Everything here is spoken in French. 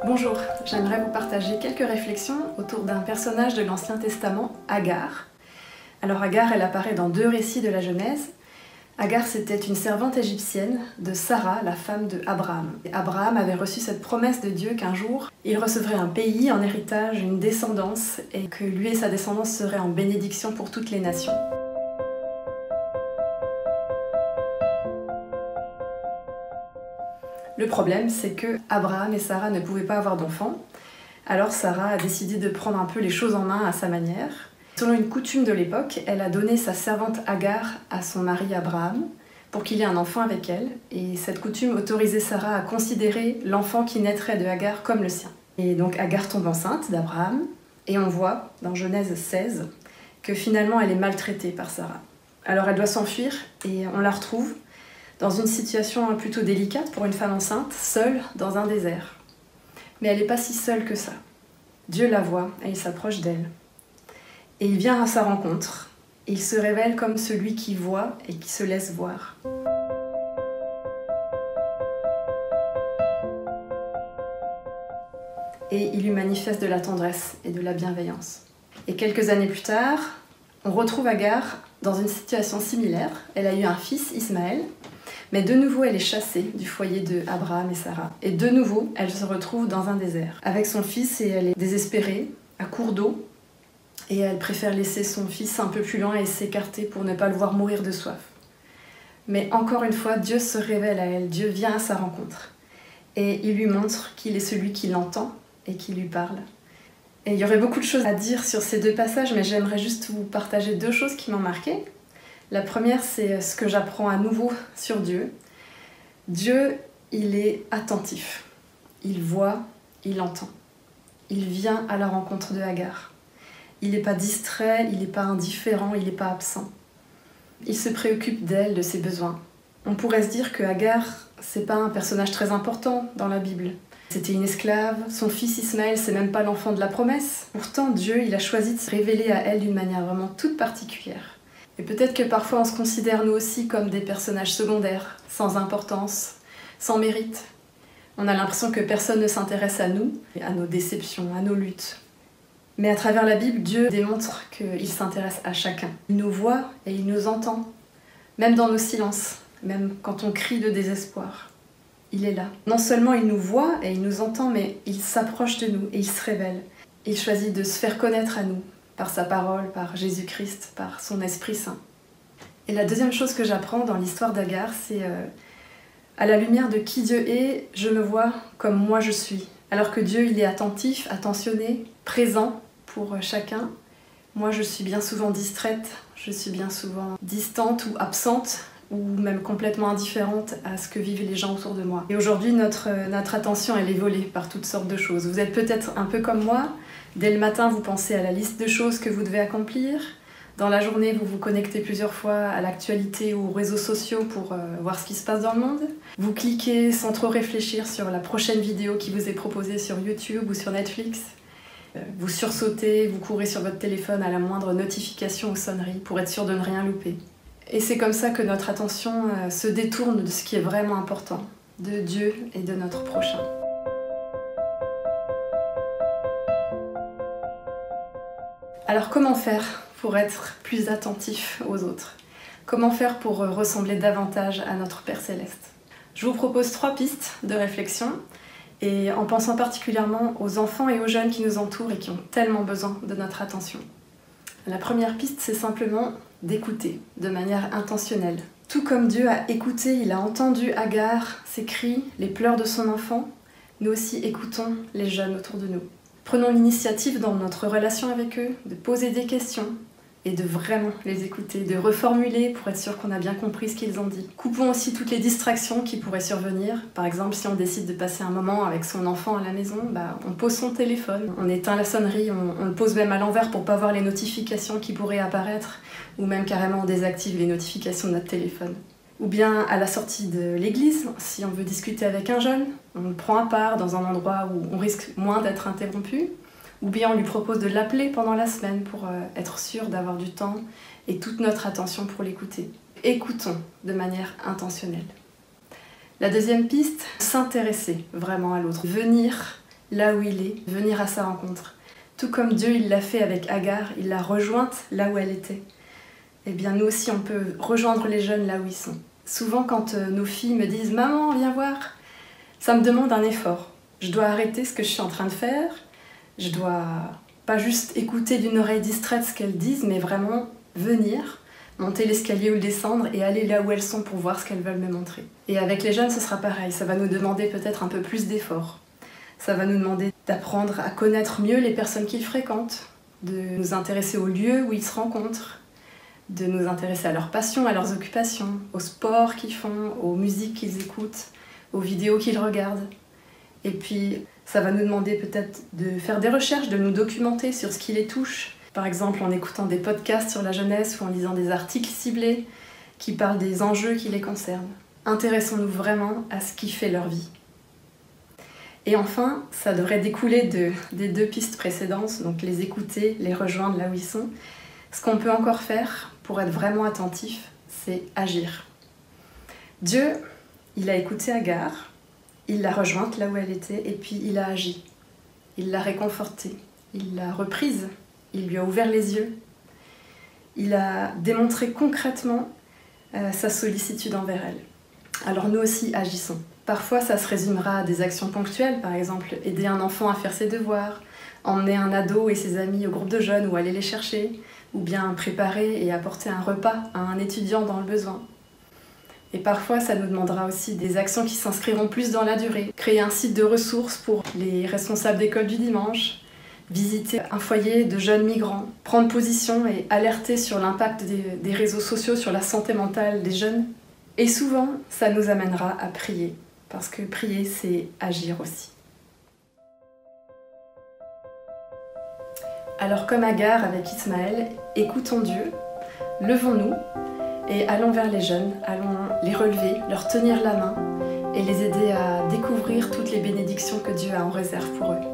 Bonjour, j'aimerais vous partager quelques réflexions autour d'un personnage de l'Ancien Testament, Agar. Alors Agar, elle apparaît dans 2 récits de la Genèse. Agar, c'était une servante égyptienne de Sarah, la femme de Abraham. Abraham avait reçu cette promesse de Dieu qu'un jour, il recevrait un pays en héritage, une descendance, et que lui et sa descendance seraient en bénédiction pour toutes les nations. Le problème, c'est que Abraham et Sarah ne pouvaient pas avoir d'enfants. Alors Sarah a décidé de prendre un peu les choses en main à sa manière. Selon une coutume de l'époque, elle a donné sa servante Agar à son mari Abraham pour qu'il ait un enfant avec elle. Et cette coutume autorisait Sarah à considérer l'enfant qui naîtrait de Agar comme le sien. Et donc Agar tombe enceinte d'Abraham et on voit dans Genèse 16 que finalement elle est maltraitée par Sarah. Alors elle doit s'enfuir et on la retrouve dans une situation plutôt délicate pour une femme enceinte, seule dans un désert. Mais elle n'est pas si seule que ça. Dieu la voit et il s'approche d'elle. Et il vient à sa rencontre. Et il se révèle comme celui qui voit et qui se laisse voir. Et il lui manifeste de la tendresse et de la bienveillance. Et quelques années plus tard, on retrouve Agar dans une situation similaire. Elle a eu un fils, Ismaël. Mais de nouveau, elle est chassée du foyer de Abraham et Sarah. Et de nouveau, elle se retrouve dans un désert avec son fils et elle est désespérée, à court d'eau. Et elle préfère laisser son fils un peu plus loin et s'écarter pour ne pas le voir mourir de soif. Mais encore une fois, Dieu se révèle à elle, Dieu vient à sa rencontre. Et il lui montre qu'il est celui qui l'entend et qui lui parle. Et il y aurait beaucoup de choses à dire sur ces 2 passages, mais j'aimerais juste vous partager 2 choses qui m'ont marquée. La première, c'est ce que j'apprends à nouveau sur Dieu. Dieu, il est attentif. Il voit, il entend. Il vient à la rencontre de Agar. Il n'est pas distrait, il n'est pas indifférent, il n'est pas absent. Il se préoccupe d'elle, de ses besoins. On pourrait se dire que Agar, c'est pas un personnage très important dans la Bible. C'était une esclave, son fils Ismaël, c'est même pas l'enfant de la promesse. Pourtant, Dieu, il a choisi de se révéler à elle d'une manière vraiment toute particulière. Et peut-être que parfois on se considère nous aussi comme des personnages secondaires, sans importance, sans mérite. On a l'impression que personne ne s'intéresse à nous, à nos déceptions, à nos luttes. Mais à travers la Bible, Dieu démontre qu'il s'intéresse à chacun. Il nous voit et il nous entend, même dans nos silences, même quand on crie de désespoir. Il est là. Non seulement il nous voit et il nous entend, mais il s'approche de nous et il se révèle. Il choisit de se faire connaître à nous, par sa parole, par Jésus-Christ, par son Esprit Saint. Et la deuxième chose que j'apprends dans l'histoire d'Agar, c'est à la lumière de qui Dieu est, je me vois comme moi je suis. Alors que Dieu, il est attentif, attentionné, présent pour chacun. Moi, je suis bien souvent distraite, je suis bien souvent distante ou absente, ou même complètement indifférente à ce que vivent les gens autour de moi. Et aujourd'hui, notre attention, elle est volée par toutes sortes de choses. Vous êtes peut-être un peu comme moi. Dès le matin, vous pensez à la liste de choses que vous devez accomplir. Dans la journée, vous vous connectez plusieurs fois à l'actualité ou aux réseaux sociaux pour voir ce qui se passe dans le monde. Vous cliquez sans trop réfléchir sur la prochaine vidéo qui vous est proposée sur YouTube ou sur Netflix. Vous sursautez, vous courez sur votre téléphone à la moindre notification ou sonnerie pour être sûr de ne rien louper. Et c'est comme ça que notre attention se détourne de ce qui est vraiment important, de Dieu et de notre prochain. Alors comment faire pour être plus attentif aux autres? Comment faire pour ressembler davantage à notre Père Céleste? Je vous propose 3 pistes de réflexion, et en pensant particulièrement aux enfants et aux jeunes qui nous entourent et qui ont tellement besoin de notre attention. La première piste, c'est simplement d'écouter de manière intentionnelle. Tout comme Dieu a écouté, il a entendu Agar, ses cris, les pleurs de son enfant, nous aussi écoutons les jeunes autour de nous. Prenons l'initiative dans notre relation avec eux, de poser des questions et de vraiment les écouter, de reformuler pour être sûr qu'on a bien compris ce qu'ils ont dit. Coupons aussi toutes les distractions qui pourraient survenir. Par exemple, si on décide de passer un moment avec son enfant à la maison, on pose son téléphone, on éteint la sonnerie, on le pose même à l'envers pour pas voir les notifications qui pourraient apparaître, ou même carrément on désactive les notifications de notre téléphone. Ou bien à la sortie de l'église, si on veut discuter avec un jeune, on le prend à part dans un endroit où on risque moins d'être interrompu, ou bien on lui propose de l'appeler pendant la semaine pour être sûr d'avoir du temps et toute notre attention pour l'écouter. Écoutons de manière intentionnelle. La deuxième piste, s'intéresser vraiment à l'autre, venir là où il est, venir à sa rencontre. Tout comme Dieu il l'a fait avec Agar, il l'a rejointe là où elle était. Eh bien nous aussi on peut rejoindre les jeunes là où ils sont. Souvent quand nos filles me disent « Maman, viens voir », ça me demande un effort. Je dois arrêter ce que je suis en train de faire, je dois pas juste écouter d'une oreille distraite ce qu'elles disent, mais vraiment venir, monter l'escalier ou le descendre et aller là où elles sont pour voir ce qu'elles veulent me montrer. Et avec les jeunes, ce sera pareil, ça va nous demander peut-être un peu plus d'efforts. Ça va nous demander d'apprendre à connaître mieux les personnes qu'ils fréquentent, de nous intéresser aux lieux où ils se rencontrent, de nous intéresser à leurs passions, à leurs occupations, au sport qu'ils font, aux musiques qu'ils écoutent, aux vidéos qu'ils regardent. Et puis, ça va nous demander peut-être de faire des recherches, de nous documenter sur ce qui les touche. Par exemple, en écoutant des podcasts sur la jeunesse ou en lisant des articles ciblés qui parlent des enjeux qui les concernent. Intéressons-nous vraiment à ce qui fait leur vie. Et enfin, ça devrait découler des 2 pistes précédentes, donc les écouter, les rejoindre là où ils sont. Ce qu'on peut encore faire pour être vraiment attentif, c'est agir. Dieu, il a écouté Agar, il l'a rejointe là où elle était et puis il a agi. Il l'a réconfortée, il l'a reprise, il lui a ouvert les yeux. Il a démontré concrètement sa sollicitude envers elle. Alors nous aussi agissons. Parfois ça se résumera à des actions ponctuelles, par exemple aider un enfant à faire ses devoirs, emmener un ado et ses amis au groupe de jeunes ou aller les chercher, ou bien préparer et apporter un repas à un étudiant dans le besoin. Et parfois, ça nous demandera aussi des actions qui s'inscriront plus dans la durée. Créer un site de ressources pour les responsables d'école du dimanche, visiter un foyer de jeunes migrants, prendre position et alerter sur l'impact des réseaux sociaux sur la santé mentale des jeunes. Et souvent, ça nous amènera à prier, parce que prier, c'est agir aussi. Alors comme Agar avec Ismaël, écoutons Dieu, levons-nous et allons vers les jeunes, allons les relever, leur tenir la main et les aider à découvrir toutes les bénédictions que Dieu a en réserve pour eux.